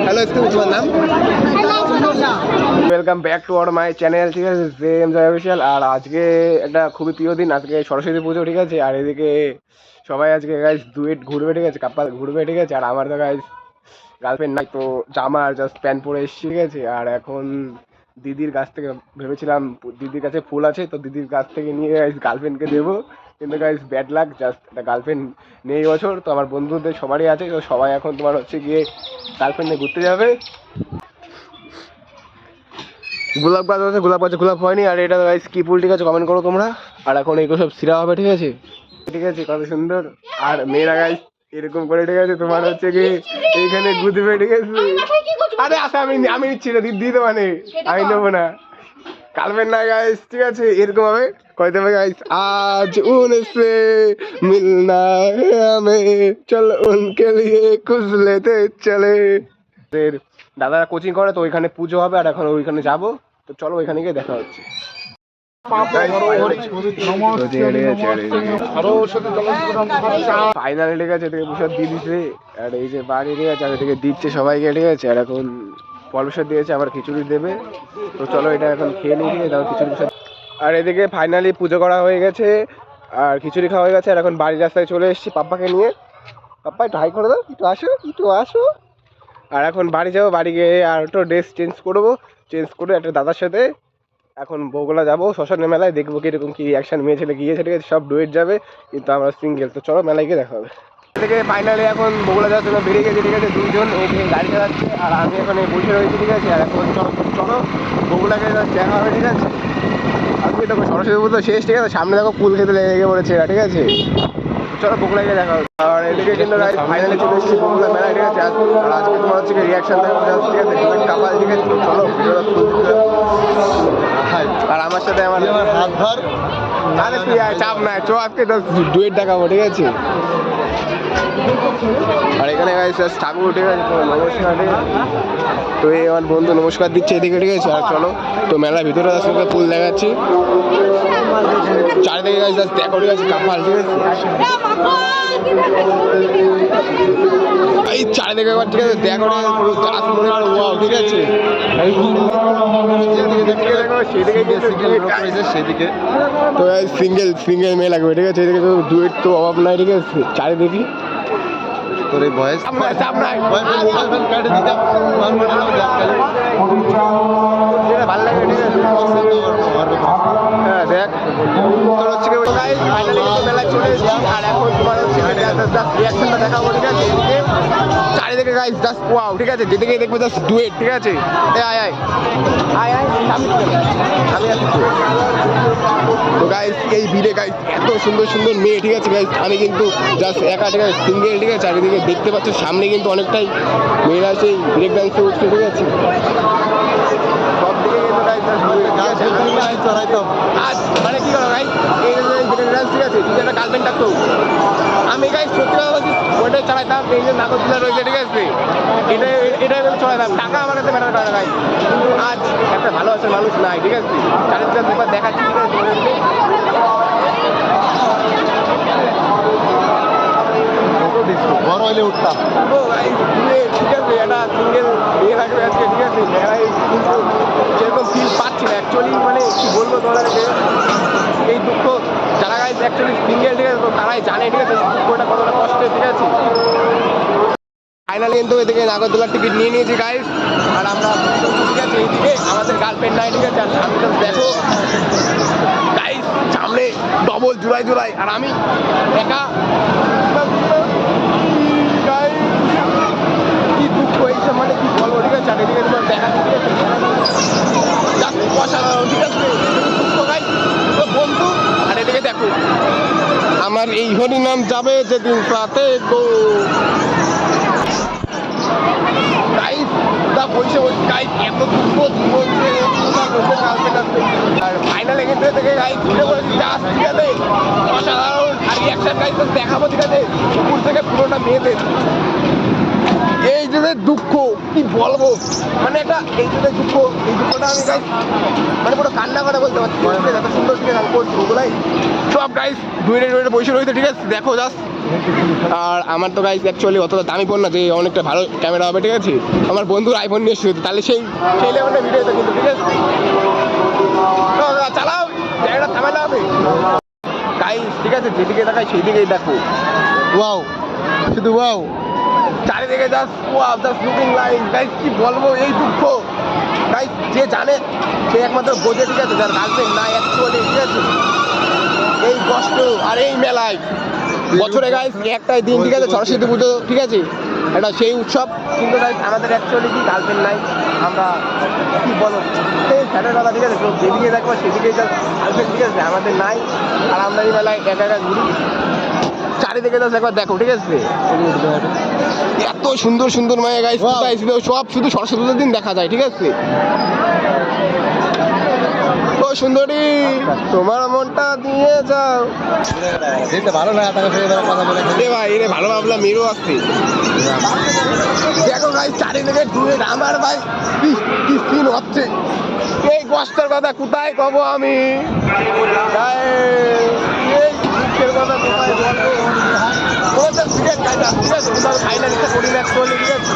Hello, তোমার নাম? Welcome back to our my channel, ঠিক আছে, জেম জয় অফিসিয়াল। আর আজকে একটা খুবই প্রিয় দিন, আজকে সরস্বতী পুজো, ঠিক আছে। আর এদিকে সবাই আজকে গাইজ ডুয়েট ঘুরবে, ঠিক আছে, কাপ্পা ঘুরবে, ঠিক আছে। আর আমার তো গাইজ গার্লফ্রেন্ড নাই, তো জামা আর জাস্ট প্যান্ট পরে এসেছি, ঠিক আছে। আর এখন দিদির কাছ থেকে ভেবেছিলাম দিদির কাছে ফুল আছে, তো দিদির কাছ থেকে নিয়ে গাইজ গার্লফ্রেন্ডকে দেবো, কিন্তু গাইজ ব্যাড লাক, জাস্ট একটা গার্লফ্রেন্ড নেই বছর। তো আমার বন্ধুদের সবারই আছে, তো সবাই এখন তোমার হচ্ছে গিয়ে গার্লফ্রেন্ডে ঘুরতে যাবে। গোলাপ গাছ আছে, গোলাপ গাছে গোলাপ হয়নি। আর এটা গাইজ কি ফুল, ঠিক আছে, কমেন্ট করো তোমরা। আর এখন এইগুলো সব সিরা হবে, ঠিক আছে, ঠিক আছে, কত সুন্দর। আর মেয়েরা গাইজ এরকম করে, ঠিক আছে, তোমার হচ্ছে কি এইখানে গুদবে, ঠিক আছে। আরে আসে, আমি নিচ্ছি না, দিদি তো মানে আমি নেবো না, কালবেন না গাইজ, ঠিক আছে। এরকম হবে কইতে হবে গাইজ, আজ উনসে মিলনা হমে, চল উনকে লিয়ে কুছ লেতে চলে। দাদারা কোচিং করে, তো ওইখানে পুজো হবে, আর এখন ওইখানে যাবো, তো চলো ওইখানে গিয়ে দেখা হচ্ছে। ফাইনালি, ঠিক আছে, এদিকে প্রসাদ দিয়ে দিচ্ছে। আর এই যে বাড়ি, ঠিক আছে, আর এদিকে দিচ্ছে সবাইকে, ঠিক আছে। আর এখন প্রসাদ দিয়েছে, আবার খিচুড়ি দেবে, তো চলো এটা এখন খেয়ে নিয়ে গিয়ে তারপর খিচুড়ি প্রসাদ। আর এদিকে ফাইনালি পুজো করা হয়ে গেছে, আর খিচুড়ি খাওয়া হয়ে গেছে। আর এখন বাড়ির রাস্তায় চলে এসেছি পাপ্পাকে নিয়ে। পাপ্পা একটু হাই করে দাও, একটু আসো, একটু আসো। আর এখন বাড়ি যাবো, বাড়ি গিয়ে আর একটু ড্রেস চেঞ্জ করবো, চেঞ্জ করে একটা দাদার সাথে এখন বগুলা যাবো শ্মশানের মেলায়, দেখবো কিরকম কি রিয়াকশন, মেয়ে ছেলে গিয়েছে, ঠিক আছে, সব ডুয়েট যাবে, কিন্তু আমরা সিঙ্গেল। তো চলো মেলায় গিয়ে দেখা হবে। থেকে ফাইনালি এখন বগুলা যাওয়ার জন্য বেরিয়ে গেছে, ঠিক আছে, দুইজন এই গাড়ি চালাচ্ছে, আর আমি এখন বসে রয়েছি, ঠিক আছে। আর এখন চলো চলো বগুলাকে দেখা হবে, ঠিক আছে। আজকে দেখো সরস্বতী পুজো শেষ, ঠিক আছে, সামনে দেখো কুল খেতে লেগে পড়েছে, ঠিক আছে, চলো বগুলা গিয়ে দেখা হবে। আর এদিকে কিন্তু ফাইনালি চলে এসেছি বগুলা মেলায়, ঠিক আছে। আর আজকে তোমার হচ্ছে রিয়াকশন দেখাবো, ঠিক আছে, ডুয়েট কাপাল, ঠিক আছে। চলো ভিডিওটা ফুল দিতে। আর আমার সাথে আমার হাত ধর, আরে তুই চাপ নাই, চো আজকে ডুয়েট দেখাবো, ঠিক আছে। আর এখানে ঠাকুর, ঠিক আছে, তো নমস্কার, ঠিক আছে। তো এই আমার বন্ধু নমস্কার দিচ্ছে এদিকে, ঠিক আছে। আর চলো তো মেলার ভিতরে আসলে ফুল দেখাচ্ছি, চারিদিকে গাছ দেখো, ঠিক আছে, কাপাল, ঠিক আছে। এই চারিদিকে একবার, ঠিক আছে, দেখো, গাছ মনে করো, ওয়াও, ঠিক আছে। সেদিকে তো সিঙ্গেল সিঙ্গেল মেয়ে লাগবে, ঠিক আছে। এদিকে তো ডুয়েট তো অভাব নাই, ঠিক আছে, চারিদিকে তোর এই ভয়েস চাপ নাই, ভালো লাগে, ঠিক আছে। হ্যাঁ দেখ, তোর হচ্ছে মেলায় চলে এসেছি। আর এখন তোমার হচ্ছে রিয়াকশনটা দেখাবো, ঠিক আছে। এদিকে চারিদিকে গাইস জাস্ট ওয়াও, ঠিক আছে, যেদিকে দেখবে জাস্ট ডুয়েট, ঠিক আছে। আয় আয় আয় আয়, আমি আসছি। তো গাইস এই ভিড়ে গাইস এত সুন্দর সুন্দর মেয়ে, ঠিক আছে গাইস, আমি কিন্তু জাস্ট একা, ঠিক আছে, সিঙ্গেল, ঠিক আছে। চারিদিকে দেখতে পাচ্ছ সামনে কিন্তু অনেকটাই মেয়েরা আছে, ব্রেক ডান্সে উঠছে, ঠিক আছে। সব দিকে কিন্তু গাইস চড়াইতাম আজ, মানে কি করো গাইস, এই ব্রেক ডান্স, ঠিক আছে, তুই একটা গার্লফ্রেন্ড থাকতো, আমি গাইস সত্যি কথা বলছি ওইটাই চালাইতাম। এই যে নাগরদোলা রয়েছে, ঠিক আছে, এটাই চড়াইতাম, টাকা আমার কাছে ম্যাটার করে না গাইস। কিন্তু আজ একটা ভালোবাসার মানুষ নাই, ঠিক আছে, চারিদিকে দুবার দেখাচ্ছি, ঠিক আছে। বড় হইলে উঠতাম, ঠিক আছে, একটা সিঙ্গেল বিয়ে থাকবে আজকে, ঠিক আছে। মেলায় কিন্তু সেরকম ফিল পাচ্ছি না অ্যাকচুয়ালি, মানে কি বলবো তোমাদেরকে, এই দুঃখ যারা গাইজ অ্যাকচুয়ালি সিঙ্গেল, ঠিক আছে, তো তারাই জানে, ঠিক আছে, দুঃখটা কতটা কষ্টের, ঠিক আছে। ফাইনালি কিন্তু এদিকে নাগরদোলার টিকিট নিয়ে নিয়েছি গাইজ। আর আমরা, ঠিক আছে, এইদিকে আমাদের গার্লফ্রেন্ড নাই, ঠিক আছে। আর সামনে দেখো গাইজ, সামনে ডবল জুলাই জুলাই, আর আমি একা, কি দুঃখ এইসব, মানে কি বলবো, ঠিক আছে। আর এদিকে তোমার দেখা, ঠিক আছে, অসাধারণ, ঠিক আছে, দুঃখ গাইজ বন্ধু। আর এদিকে দেখো আমার এই হরি নাম যাবে যেদিন রাতে গো, এত দুঃখ বলছে। আর ফাইনাল এখান থেকে গাইজ ঘুরে পড়েছি, জাস্ট, ঠিক আছে, অসাধারণ। আর রিয়াকশন গাইজ দেখাবো, ঠিক আছে, উপর থেকে পুরোটা মেয়েদের। এই যে দুঃখ কি বলবো, মানে একটা এই যে দুঃখ, এই দুঃখটা আমি গাইস মানে পুরো কান্না করে বলতে পারছি। এত সুন্দর ঠিক আছে আমি করছি ওগুলাই সব গাইস দুইটা বসে রয়েছে ঠিক আছে, দেখো জাস্ট। আর আমার তো গাইস অ্যাকচুয়ালি অতটা দামি ফোন না যে অনেকটা ভালো ক্যামেরা হবে ঠিক আছে, আমার বন্ধুর আইফোন নিয়ে এসেছে, তাহলে সেই লেভেলের ভিডিও কিন্তু ঠিক আছে। চালাও জায়গাটা থামাইলে হবে গাইস ঠিক আছে, যেদিকে দেখায় সেই দিকেই দেখো। ওয়াও, শুধু ওয়াও, চারিদিকে just wow, just looking like guys. কি বলবো এই দুঃখ গাইস, যে জানে সে একমাত্র বোঝে ঠিক আছে, যার গার্লফ্রেন্ড নাই অ্যাকচুয়ালি ঠিক আছে। এই কষ্ট আর এই মেলায় বছরে গাইস একটাই দিন ঠিক আছে, সরস্বতী পুজো ঠিক আছে, এটা সেই উৎসব, কিন্তু গাইস আমাদের অ্যাকচুয়ালি কি গার্লফ্রেন্ড নাই। আমরা কি বলো সেই স্যারের কথা ঠিক আছে, তো যেদিকে দেখবো সেদিকে গার্লফ্রেন্ড ঠিক আছে আমাদের নাই। আর আমরা এই মেলায় একা একা ঘুরি, চারিদিকে জাস্ট একবার দেখো ঠিক আছে, এত সুন্দর সুন্দর মায়া গাইস সব শুধু সরস্বতী পুজোর দিন দেখা যায় ঠিক আছে। ও সুন্দরী তোমার মনটা দিয়ে যাও, ভালো না ভাই রে, ভালো ভাবলাম মেয়েরও আসছে। দেখো ভাই চারিদিকে দূরে আমার ভাই কি সিন হচ্ছে, এই কষ্টের কথা কোথায় কব আমি, এই দুঃখের কথা কোথায় বলবো। তোমাদের সিগারেট খাইটা ঠিক আছে, কিন্তু আমি খাই না, নিতে করি না অ্যাকচুয়ালি ঠিক আছে।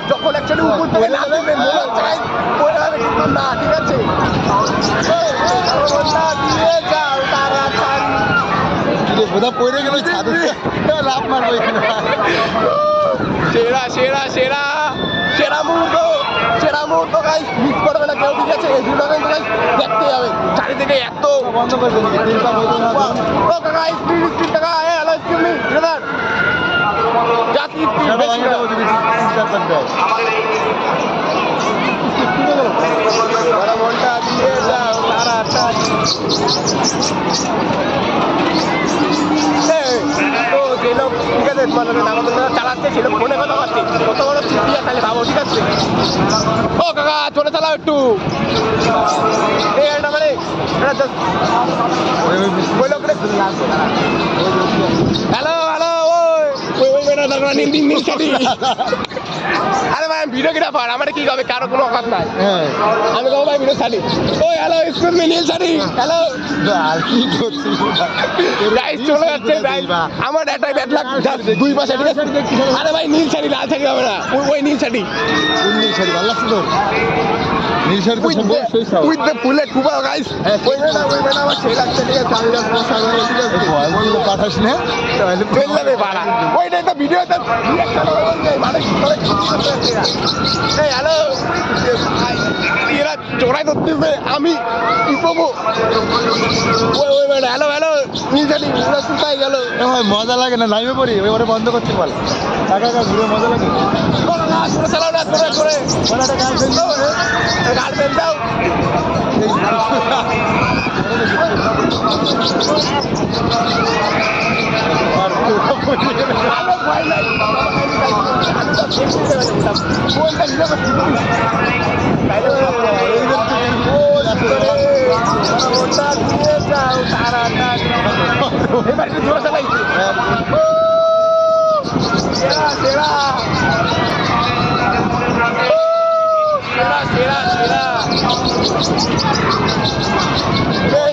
যখন অ্যাকচুয়ালি উপর থেকে নামবে মনে হচ্ছে কিন্তু না ঠিক আছে। পড়ে গেল লাভ মারবো এখানে, সেরা সেরা সেরা সেরা মুহূর্ত, সেরা মুহূর্ত গাইস মিস করবে না কেউ ঠিক আছে। এই দুটো কিন্তু গাইস দেখতে হবে, চারিদিকে এত বন্ধ করে দেবে। ও কাকা স্পিড স্পিড কাকা, এ হ্যালো এক্সকিউজ মি ব্রাদার, জাতি স্পিড বেশি না বড় মনটা দিয়ে যাও তাড়াতাড়ি। তো যে লোক ঠিক আছে চালাচ্ছে সে লোক ফোনে কথা পাচ্ছে, কত বড় চিঠিয়া তাহলে ভাবো ঠিক আছে। ও কাকা চলে চালাও একটু, মানে হ্যালো হ্যালো ওই নীল শাড়ি। আরে ভাই আমি ভিডিওগ্রাফার, আমার কি হবে, কারো কোনো অকাত নাই, আমি কব ভাই ভিডিও শাড়ি। ওই হ্যালো এক্সকিউজ মি নীল শাড়ি, হ্যালো গাইস চলে যাচ্ছে ভাই, আমার একটা ব্যাড লাগ দুই পাশে ঠিক আছে। আরে ভাই নীল শাড়ি লাল শাড়ি হবে না, ওই নীল শাড়ি, নীল শাড়ি ভালো লাগছে তো, নীল শাড়ি তো উইথ দ্য ফুলের টুবা গাইস। ওই মেয়েটা আমার সেই লাগছে ঠিক আছে, আমি জাস্ট বসা করে ঠিক আছে পাঠাস না তাহলে বললে পাড়া ওইটা একটা ভিডিওতে রিঅ্যাকশন করে মানে এই হ্যালো এরা চোরাই ধরতেছে, আমি কি পাবো ওই মেয়েটা হ্যালো হ্যালো নিজেরই ওরা কোথায় গেল। মজা লাগে না, লাইভে পড়ি ওইবারে বন্ধ করতে পারল টাকা ঘুরে মজা লাগে না, করে চালাও না করে করে গার্লফ্রেন্ড দাও।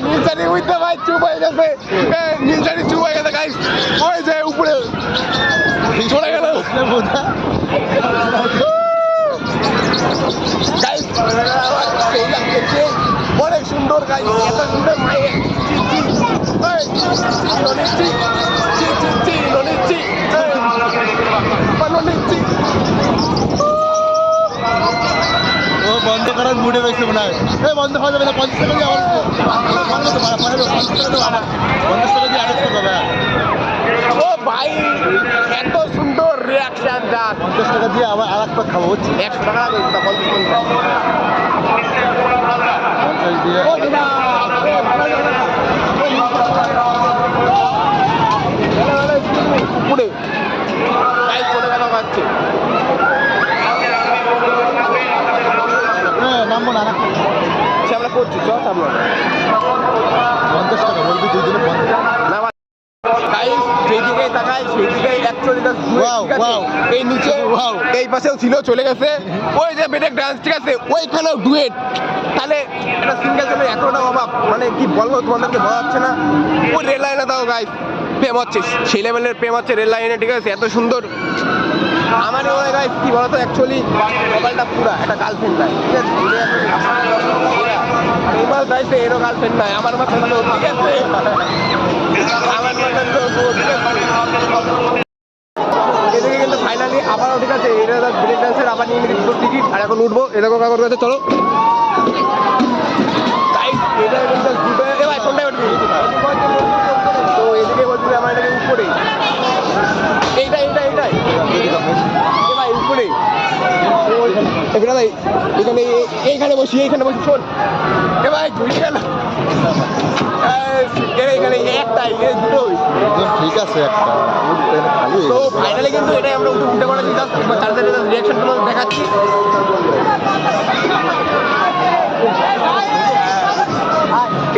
নীলসারি উইতে ভাই চুপ হয়ে গেছে, নীলসারি চুপ হয়ে গেছে গাইস, ওই যে উপরে চলে গেল গাইস, অনেক সুন্দর গাইস, এত সুন্দর মায়ের বন্ধ করার মুডে রয়েছে মনে হয়, বন্ধ হওয়া যাবে না, 50 টাকা দিয়ে ও ভাই এত সুন্দর রিয়াকশন, যা 50 টাকা দিয়ে আবার আর একটা খাবো 100 টাকা উপরে পাচ্ছে নামবো না, আমরা করছি চল সামনে। 50 টাকা বলবি দুজনে 50। না গাইস যেদিকে তাকাই সেদিকে অ্যাকচুয়ালি Wow. এই নিচে Wow. এই পাশেও ছিল চলে গেছে ওই যে বেটেক ডান্স ঠিক আছে ওইখানেও ডুয়েট তাহলে একটা সিঙ্গেল ছেলে এতটা অভাব মানে কি বলবো তোমাদেরকে বলা যাচ্ছে না ওই রেল লাইনে দাও গাইস প্রেম হচ্ছে সেই লেভেলের প্রেম হচ্ছে রেল লাইনে ঠিক আছে এত সুন্দর আমার মনে হয় গাইস কি বলতো অ্যাকচুয়ালি মোবাইলটা পুরা একটা গার্লফ্রেন্ড নাই ঠিক আছে এবার গাইছে এরও গার্লফ্রেন্ড নাই আমার মতো লোক ঠিক আছে আমার মতো লোক ঠিক আছে এদিকে কিন্তু ফাইনালি আবারও ঠিক আছে এটা ব্রেক ডান্সের আবার নিয়ে নিচ্ছি টিকিট আর এখন উঠবো এরকম কাগজ রয়েছে চলো এটা কিন্তু ভাই কোনটায় উঠবি তো এদিকে বলছি আমার এটাকে উপরে এইটাই ভাই উপরে এখানে ভাই এইখানে বসি শোন এ ভাই ঘুরে গেল এখানে একটাই দুটোই ঠিক আছে একটা খালি তো ফাইনালি কিন্তু এটাই আমরা উঠে পড়া দিই চার্জার রিয়াকশন তোমাদের দেখাচ্ছি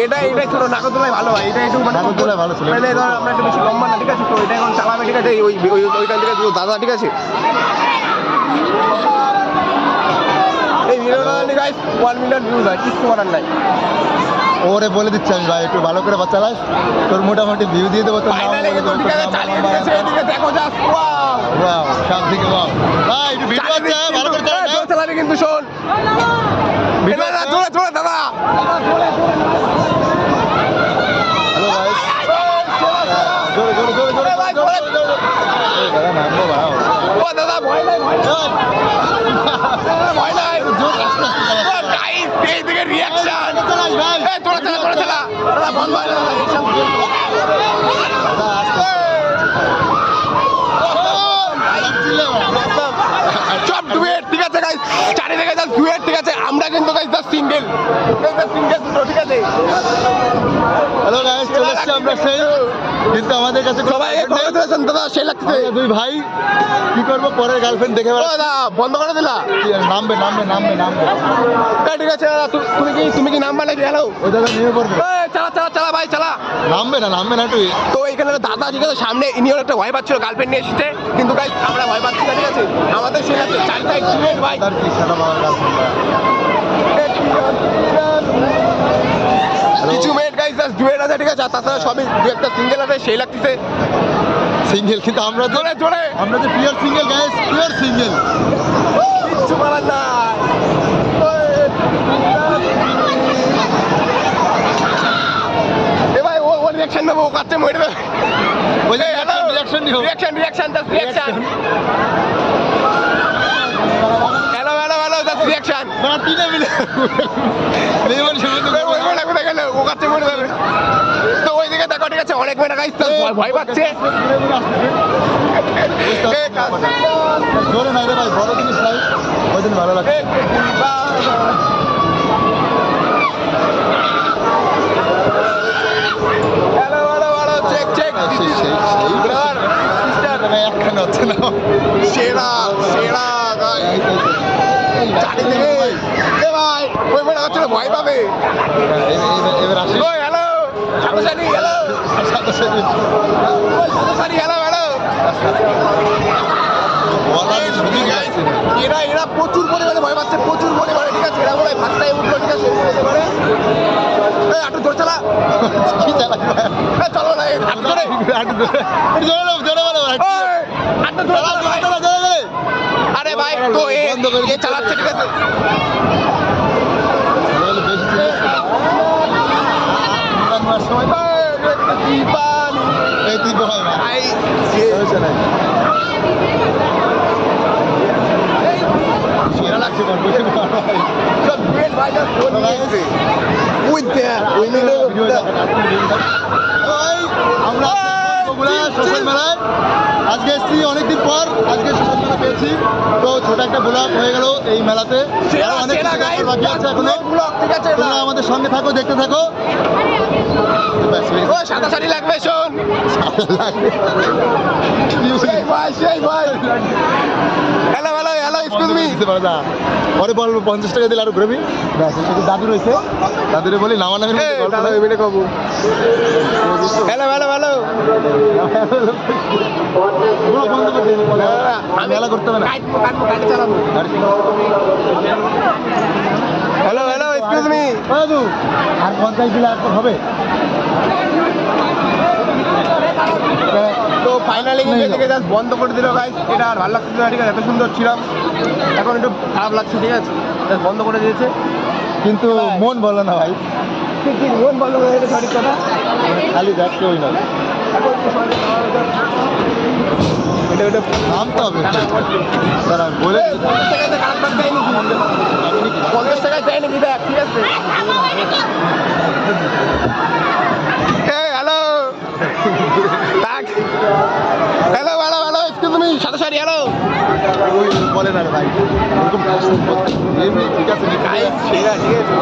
এটাই ছোট নাগরদোলায় ভালো হয় এটা একটু নাগরদোলায় ভালো ছিল। মানে ধর আমরা একটু বেশি লম্বা না ঠিক আছে তো এটা এখন চালাবে ঠিক আছে ওইখান থেকে দাদা ঠিক আছে এই ভিডিওটা গাইস 1 মিলিয়ন ভিউজ হয় কিছু করার নাই ওরে বলে দিচ্ছি আমি ভাই একটু ভালো করে চালাস তোর মোটামুটি ভিউ দিয়ে দেবো তোর নাম ফাইনালি বলে কিন্তু দেবো, ঠিক তোর আছে নাম চালিয়ে নাম্বার দিয়েছে এদিকে দেখো জাস্ট ওয়াও ওয়াও সব থেকে ওয়াও ভাই একটু ভিডিও আছে ভালো করে চালা জোরে চালাবি কিন্তু শোন ভিডিও না জোরে দাদা হ্যালো গাইস জোরে ভাই, এই দাদা নামবো ভাই ও দাদা ভয় নাই ভয় নাই জোর আস্তে আস্তে চালা গাইস এই দিকে রিঅ্যাকশন চালাস ভাই এই তোরা চালা দাদা বন্ধ হয় না এইসব দাদা আস্তে সব ডুয়েট ঠিক আছে গাইস চারিদিকে যা ডুয়েট ঠিক আছে আমরা কিন্তু গাইস দা সিঙ্গেল দুটো ঠিক আছে হ্যালো গাইস চলে এসেছি আমরা সেই কিন্তু আমাদের কাছে সবাই কংগ্রেচুলেশন দাদা সেই লাগছে আমরা দুই ভাই কি করবো পরের গার্লফ্রেন্ড দেখে ও বেড়াচ্ছি। দাদা বন্ধ করে দিলা নামবে ঠিক আছে দাদা তুমি কি নাম্বার নাকি হ্যালো ওই দাদা নেমে পড়বে চালা ভাই চালা নামবে না তুই তো এখানে দাদা ঠিক আছে সামনে ইনিও একটা ভয় পাচ্ছিল গার্লফ্রেন্ড নিয়ে এসেছে কিন্তু গাইস আমরা ভয় পাচ্ছি না ঠিক আছে আমাদের সেই লাগছে চারটা এক্সপিরিয়েন্স ভাই তার কি সারা বাবার কিছু মেট গাইস জাস্ট ডুয়েট আছে ঠিক আছে আর তাছাড়া সবই দু একটা সিঙ্গেল আছে সেই লাগতেছে সিঙ্গেল কিন্তু আমরা যে pure single guys pure single কিচ্ছু করার নাই এ ভাই ও রিঅ্যাকশন নেবো ও কাছে মরে দেবে ওই যে রিঅ্যাকশন নিও reaction just reaction hello just reaction না তিনে মিলে নেমন শুরু ওই মেয়েটা কোথায় গেল ও কাছে মরে যাবে তো ওই দিকে দেখো ঠিক আছে অনেক মেয়েটা গাইস ভয় পাচ্ছে জোরে নাই রে ভাই বড় জিনিস নাই ওই দিন ভালো লাগে হ্যালো চেক একখানে হচ্ছে না সেরা চারিদিকে এ ভাই ওই মেয়েটা হচ্ছে ভয় পাবে এবার আসি ওই হ্যালো সারি হ্যালো এরা প্রচুর পরিমাণে ভয় পাচ্ছে প্রচুর পরিমাণে ঠিক আছে এরা বলে ভাতটাই উঠলো ঠিক আছে একটু জোর চালা কি চালাই চলো না হাত ধরে আরে ভাই তো এ চালাচ্ছে ঠিক আছে এই তুই বল ভাই হয়েছে না সেরা লাগছে সব গ্রেট ভাই জাস্ট ফোন নিয়েছে উইথ দ্যাট উই নিড আমরা বগুড়া শ্মশান মেলায় আজকে এসেছি অনেকদিন পর, আজকে শ্মশান মেলা পেয়েছি। তো ছোট একটা ব্লগ হয়ে গেল এই মেলাতে। আরো অনেক কিছু দেখার বাকি আছে এখনো। তোমরা আমাদের সঙ্গে থাকো, দেখতে থাকো। ব্যাস, হয়ে গেছে। সাদা শাড়ি লাগবে শোন। Hello hello hello, excuse me. দিতে পারে না। পরে বলবো 50 টাকা দিলে আরো ঘুরবি। ব্যাস, একটু দাদু রয়েছে, দাদুরে বলি নামা নামের হ্যালো হ্যালো হ্যালো, বন্ধ করে দিন, মেলা করতে হবে না। Hello hello, excuse me. দাদু আর 50 দিলে আর তো হবে। তো ফাইনালি এদিকে জাস্ট বন্ধ করে দিল গাইস। এটা আর ভালো লাগছে না, ঠিক আছে? এত সুন্দর ছিলাম, এখন একটু খারাপ লাগছে, ঠিক আছে? জাস্ট বন্ধ করে দিয়েছে। কিন্তু মন বলো না ভাই, মন বন্ধ করে দিয়েছে, সঠিক কথা। খালি দেখ কেউই না, এটা ওটা নামতে হবে। দাঁড়া বলে 50 টাকাতে খারাপ লাগছে নাকি? 50 টাকায় দেয় নাকি? দেখ, ঠিক আছে? Hello hello hello hello, excuse me, সাদা শাড়ি, হ্যালো। বলে না রে ভাই, এরকম এমনি ঠিক আছে গাইস সেরা, ঠিক আছে?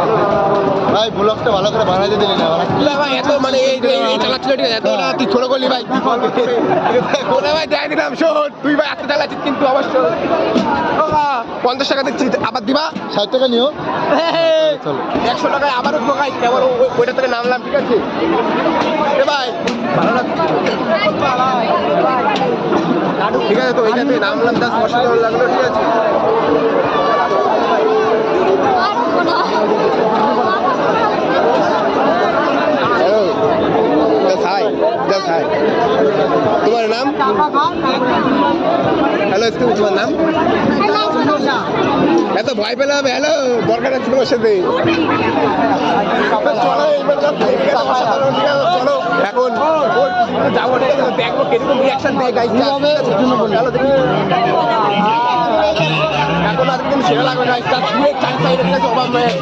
ভাই। ব্লগটা ভালো করে বানাইতে দিলি না না ভাই, এত মানে এই চালাচ্ছিল, ঠিক আছে? এত না, তুই ছোট করলি ভাই। ওরা ভাই দেয় দিলাম, শোন তুই ভাই এত চালাচ্ছিস কিন্তু অবশ্যই 50 টাকা দিচ্ছি, আবার দিবা। 60 টাকা নিও। চলো 100 টাকায় আবার উঠবো গাইস, কেবল ওইটা থেকে নামলাম, ঠিক আছে? এ ভাই ভালো লাগছে, ঠিক আছে? তো এইটাতে নামলাম, 10 অসাধারণ লাগলো, ঠিক আছে? Hello, hi, just hi. তোমার নাম? হ্যালো, এক্সকিউজ, তোমার নাম? এত ভয় পেলে হবে? হ্যালো, দরকার আছে তোমার সাথে। চলো এবার অসাধারণ, ঠিক আছে? চলো এখন যাবো, ঠিক আছে? দেখবো কিরকম রিয়াকশন দেয় গাইস। চলো দেখি। এখন আজকে দিন সেরা লাগবে গাইস, তার শুয়ে চার সাইডের কাছে অভাব নয়।